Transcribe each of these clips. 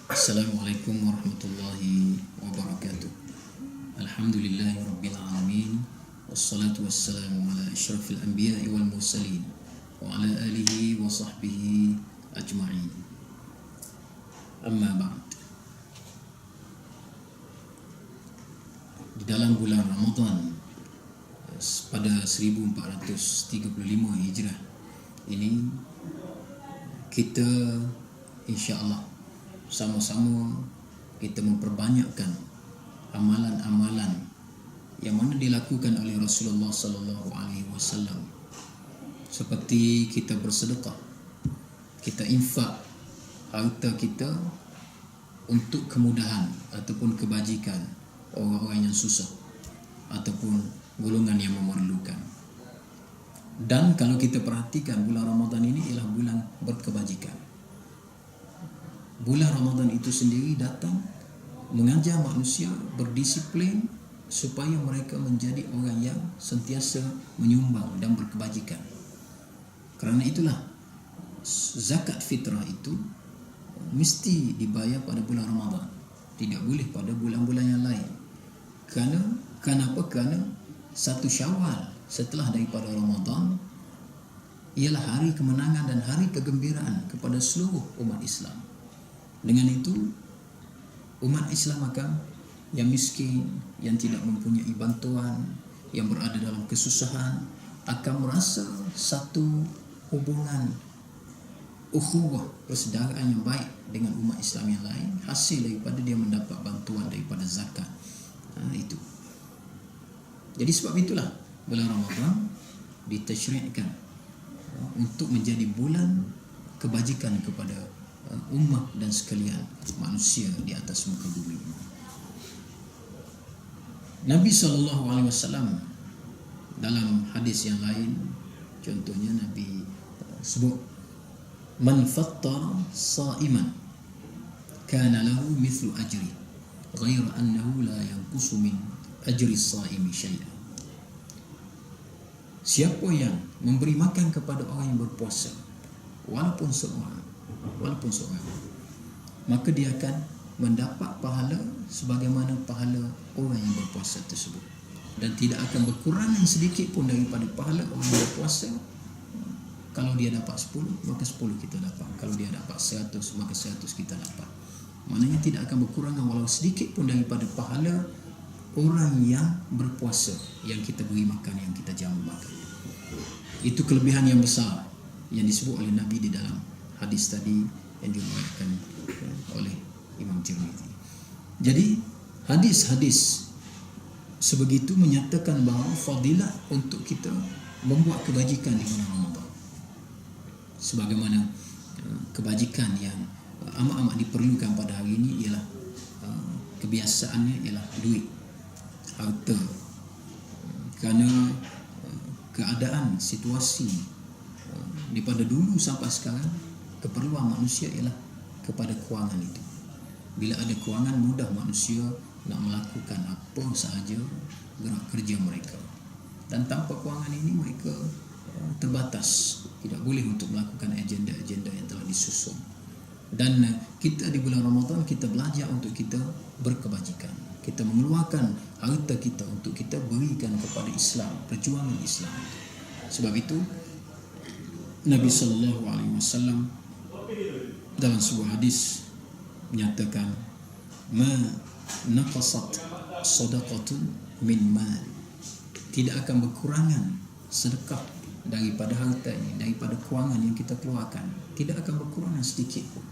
Assalamualaikum warahmatullahi wabarakatuh. Alhamdulillahi rabbil alamin. Wassalatu wassalamu ala asyrafil anbiya'i wal mursalin wa ala alihi wa sahbihi ajma'in. Amma ba'd. Di dalam bulan Ramadan pada 1435 Hijrah ini kita insya-Allah sama-sama kita memperbanyakkan amalan-amalan yang mana dilakukan oleh Rasulullah sallallahu alaihi wasallam, seperti kita bersedekah, kita infak harta kita untuk kemudahan ataupun kebajikan orang-orang yang susah ataupun golongan yang memerlukan. Dan kalau kita perhatikan, bulan Ramadan ini ialah bulan berkebajikan. Bulan Ramadan itu sendiri datang mengajar manusia berdisiplin supaya mereka menjadi orang yang sentiasa menyumbang dan berkebajikan. Kerana itulah zakat fitrah itu mesti dibayar pada bulan Ramadan, tidak boleh pada bulan-bulan yang lain. Kenapa? Kerana 1 Syawal setelah daripada Ramadan ialah hari kemenangan dan hari kegembiraan kepada seluruh umat Islam. Dengan itu, umat Islam akan yang miskin, yang tidak mempunyai bantuan, yang berada dalam kesusahan akan merasa satu hubungan ukhuwah, persaudaraan yang baik dengan umat Islam yang lain, hasil daripada dia mendapat bantuan daripada zakat. Itu. Jadi sebab itulah bulan Ramadan ditasyri'kan untuk menjadi bulan kebajikan kepada ummah dan sekalian manusia di atas muka bumi. Nabi SAW dalam hadis yang lain, contohnya Nabi sebut, man fattara sa'iman kana lahu mithlu ajri ghaira annahu la yanqusu min ajri as-sa'imi syai'an. Siapa yang memberi makan kepada orang yang berpuasa walaupun seorang, maka dia akan mendapat pahala sebagaimana pahala orang yang berpuasa tersebut, dan tidak akan berkurangan sedikit pun daripada pahala orang yang berpuasa. Kalau dia dapat 10, maka 10 kita dapat. Kalau dia dapat 100, maka 100 kita dapat. Maknanya tidak akan berkurangan walau sedikit pun daripada pahala orang yang berpuasa yang kita beri makan, yang kita jamu makan. Itu kelebihan yang besar yang disebut oleh Nabi di dalam hadis tadi yang diriwayatkan oleh Imam Tirmizi. Jadi hadis-hadis sebegitu menyatakan bahawa fadilah untuk kita membuat kebajikan di bulan Ramadan. Sebagaimana kebajikan yang amat-amat diperlukan pada hari ini ialah kebiasaannya ialah duit, harta. Kerana keadaan, situasi daripada dulu sampai sekarang, keperluan manusia ialah kepada kewangan itu. Bila ada kewangan, mudah manusia nak melakukan apa sahaja gerak kerja mereka. Dan tanpa kewangan ini mereka terbatas, tidak boleh untuk melakukan agenda-agenda yang telah disusun. Dan kita di bulan Ramadan kita belajar untuk kita berkebajikan. Kita mengeluarkan harta kita untuk kita berikan kepada Islam, perjuangan Islam. Sebab itu Nabi SAW dalam sebuah hadis menyatakan, ma naqasat sadaqatun min mal, tidak akan berkurangan sedekah daripada harta ini, daripada kewangan yang kita keluarkan, tidak akan berkurangan sedikit pun.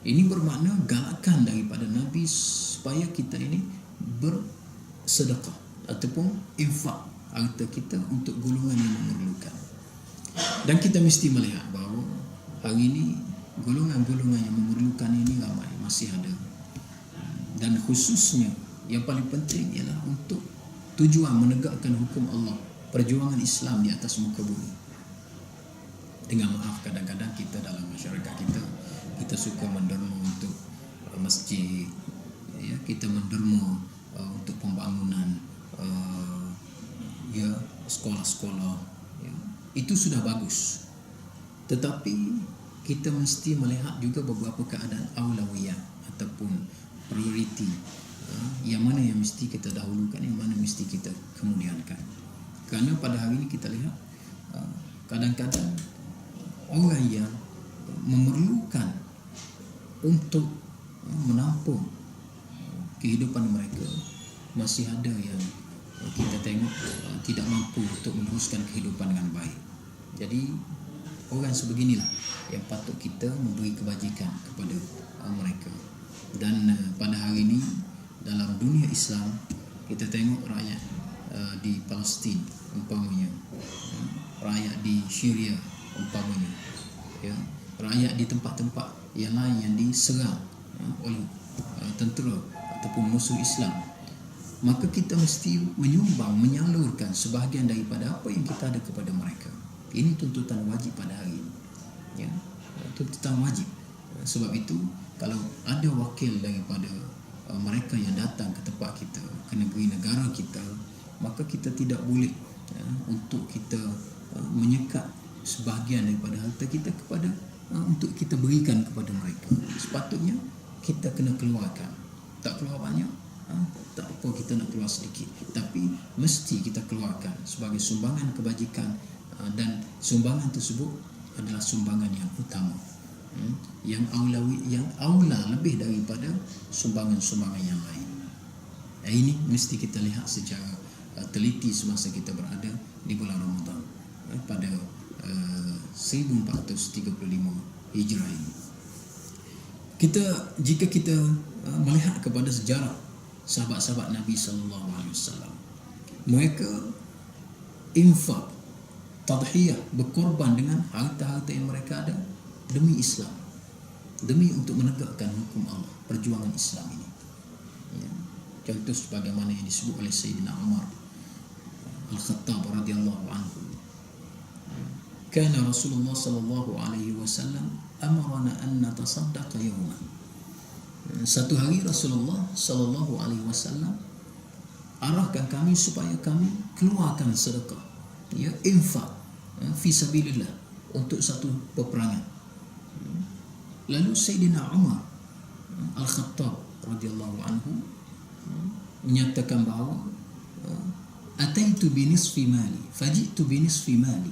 Ini bermakna galakan daripada Nabi supaya kita ini bersedekah ataupun infak harta kita untuk golongan yang memerlukan. Dan kita mesti melihat bahawa hari ini golongan-golongan yang memerlukan ini ramai, masih ada. Dan khususnya yang paling penting ialah untuk tujuan menegakkan hukum Allah, perjuangan Islam di atas muka bumi. Dengan maaf, kadang-kadang kita dalam masyarakat kita suka menderma untuk masjid, ya, kita menderma untuk pembangunan sekolah-sekolah, ya. Itu sudah bagus. Tetapi kita mesti melihat juga beberapa keadaan aulawiyah ataupun prioriti, yang mana yang mesti kita dahulukan, yang mana mesti kita kemudiankan. Kerana pada hari ini kita lihat kadang-kadang orang yang memerlukan untuk menampung kehidupan mereka, masih ada yang kita tengok tidak mampu untuk meneruskan kehidupan dengan baik. Jadi orang sebeginilah yang patut kita memberi kebajikan kepada mereka. Dan pada hari ini dalam dunia Islam, kita tengok rakyat di Palestin umpamanya, rakyat di Syria umpamanya, ya, rakyat di tempat-tempat yang lain yang diserang oleh tentera ataupun musuh Islam, maka kita mesti menyumbang, menyalurkan sebahagian daripada apa yang kita ada kepada mereka. Ini tuntutan wajib pada hari ini, ya, tuntutan wajib. Sebab itu kalau ada wakil daripada mereka yang datang ke tempat kita, ke negeri negara kita, maka kita tidak boleh untuk kita menyekat sebahagian daripada harta kita kepada untuk kita berikan kepada mereka. Sepatutnya kita kena keluarkan. Tak keluar banyak, tak apa, kita nak keluar sedikit, tapi mesti kita keluarkan sebagai sumbangan kebajikan, dan sumbangan tersebut adalah sumbangan yang utama, yang aulawi, yang aula lebih daripada sumbangan-sumbangan yang lain. Ini mesti kita lihat secara teliti semasa kita berada di bulan Ramadan pada 1435 Hijrah ini. Jika kita melihat kepada sejarah sahabat-sahabat Nabi SAW, mereka infak, tadhiyah, berkorban dengan harta-harta yang mereka ada demi Islam, demi untuk menegakkan hukum Allah, perjuangan Islam ini, ya. Contoh sebagaimana yang disebut oleh Sayyidina Umar Al-Khattab radhiyallahu anhu, kana Rasulullah sallallahu alaihi wasallam amarna an natasaddaqa yawman. Satu hari Rasulullah sallallahu alaihi wasallam arahkan kami supaya kami keluarkan sedekah, ya, infak fi sabilillah, untuk satu peperangan. Lalu Sayyidina Umar Al-Khattab radhiyallahu anhu menyatakan bahawa ataitu binisfi mali fajitu binisfi mali,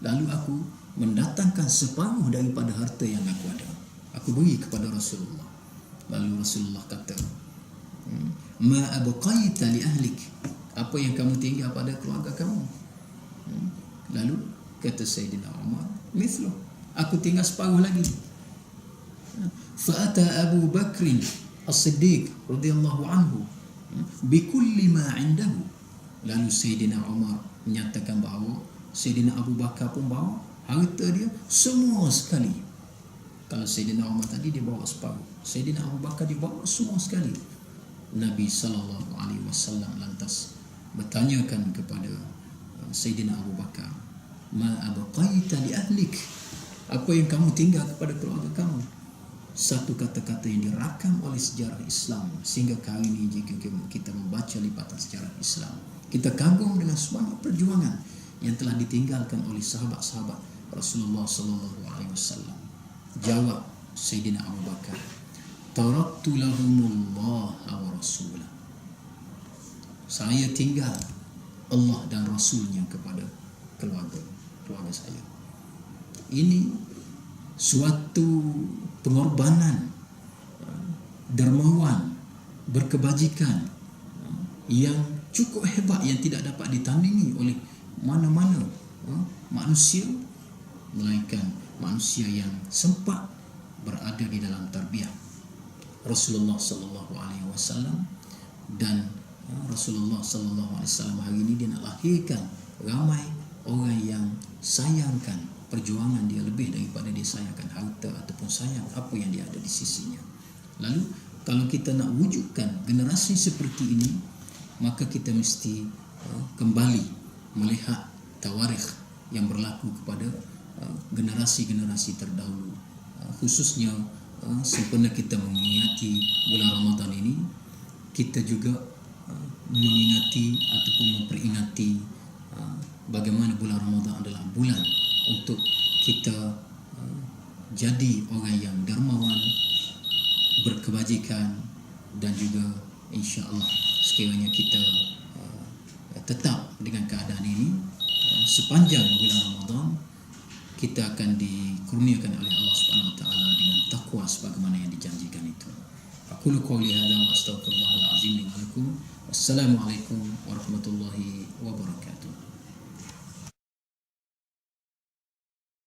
lalu aku mendatangkan separuh daripada harta yang aku ada, aku beri kepada Rasulullah. Lalu Rasulullah kata, ma abqaita li ahlik, apa yang kamu tinggal pada keluarga kamu? Lalu kata Sayyidina Umar, mithlu, aku tinggal separuh lagi. Fa'ata Abu Bakr As-Siddiq radhiyallahu anhu bikulli ma 'indahu. Lalu Sayyidina Umar menyatakan bahawa Sayyidina Abu Bakar pun bawa harta dia semua sekali. Kalau Sayyidina Umar tadi dia bawa separuh, Sayyidina Abu Bakar dia bawa semua sekali. Nabi SAW lantas bertanyakan kepada Sayyidina Abu Bakar, ma abqaita li ahlik, apa yang kamu tinggal kepada keluarga kamu? Satu kata-kata yang dirakam oleh sejarah Islam, sehingga kali ini jika kita membaca lipatan sejarah Islam, kita kagum dengan semangat perjuangan yang telah ditinggalkan oleh sahabat-sahabat Rasulullah SAW. Jawab Sayyidina Abu Bakar, taraktu lahumullah wa rasulah, saya tinggal Allah dan Rasulnya kepada keluarga saya. Ini suatu pengorbanan dermawan, berkebajikan yang cukup hebat, yang tidak dapat ditandingi oleh mana-mana manusia, melainkan manusia yang sempat berada di dalam tarbiyah Rasulullah sallallahu alaihi wasallam. Dan Rasulullah sallallahu alaihi wasallam hari ini dia nak lahirkan ramai orang yang sayangkan perjuangan dia lebih daripada dia sayangkan harta ataupun sayang apa yang dia ada di sisinya. Lalu kalau kita nak wujudkan generasi seperti ini, maka kita mesti kembali melihat tawarikh yang berlaku kepada generasi-generasi terdahulu, khususnya sempena kita mengingati bulan Ramadan ini, kita juga mengingati ataupun memperingati bagaimana bulan Ramadan adalah bulan untuk kita jadi orang yang dermawan, berkebajikan, dan juga insya-Allah sekiranya kita tetap dengan keadaan ini sepanjang bulan Ramadan, kita akan dikurniakan oleh Allah Subhanahu wa taala dengan takwa sebagaimana yang dijanjikan itu. Aqulu qouli hadza wa astaghfirullahal azim li wa lakum. Wassalamualaikum warahmatullahi wabarakatuh.